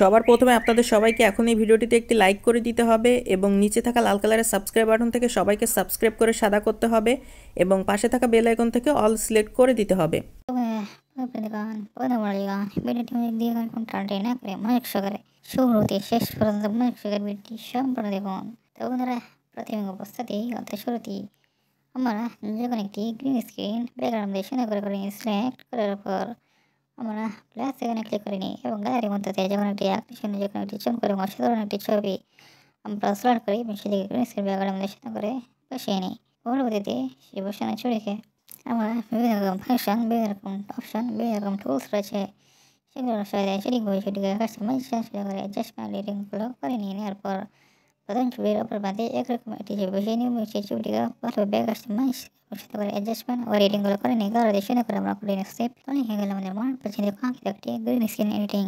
সবার প্রথমে আপনাদের সবাইকে এখন এই ভিডিওটিতে একটি লাইক করে দিতে হবে এবং নিচে থাকা লাল কালারের সাবস্ক্রাইব বাটন থেকে সবাইকে সাবস্ক্রাইব করে সাদা করতে হবে এবং পাশে থাকা বেল আইকন থেকে অল সিলেক্ট করে দিতে হবে। শুরুতে শেষ পর্যন্ত মনোযোগের ভিডিওটি সম্পূর্ণ দেখুন। তো বন্ধুরা, প্রথমে অবস্থাতেই অর্থাৎ শুরুতেই আমরা যখন একটি গ্রিন স্ক্রিন ব্যাকগ্রাউন্ড দিয়ে সুন্দর করে সিলেক্ট করার পর আমরা প্লাস এখানে ক্লিক করে নিই এবং গ্যালারির মধ্যে থেকে যখন একটি আকর্ষণীয় যখন একটি চমৎকার এবং অসাধারণ একটি ছবি আমরা সিলেক্ট করি এবং সেটিকে গ্রিন স্ক্রিন ব্যাকগ্রাউন্ডের মধ্যে সুন্দর করে বসিয়ে নিই। পরবর্তীতে সেই বসানো ছবিকে আমরা বিভিন্ন রকম ফাংশন, বিভিন্ন রকম অপশন, বিভিন্ন রকম টুলস রয়েছে, সেগুলোর সাহায্যে সেটিকে কাস্টমাইজেশন করে অ্যাডজাস্টমেন্ট রেটিংগুলো করে নিয়ে নেওয়ার পর প্রধান ছবির অপর প্রান্তে একরকম একটি ছবি বসিয়ে নিয়ে সেই ছবিটিকে ভালোভাবে কাস্টমাইজ সাথে করে অ্যাডজাস্টমেন্ট ও রেটিংগুলো করে নিয়ে কালার দিয়ে সুন্দর করে আমরা করে স্টেপ হয়ে গেল আমাদের মন পছন্দের কাঙ্ক্ষিত একটি গ্রিন স্ক্রিন এডিটিং।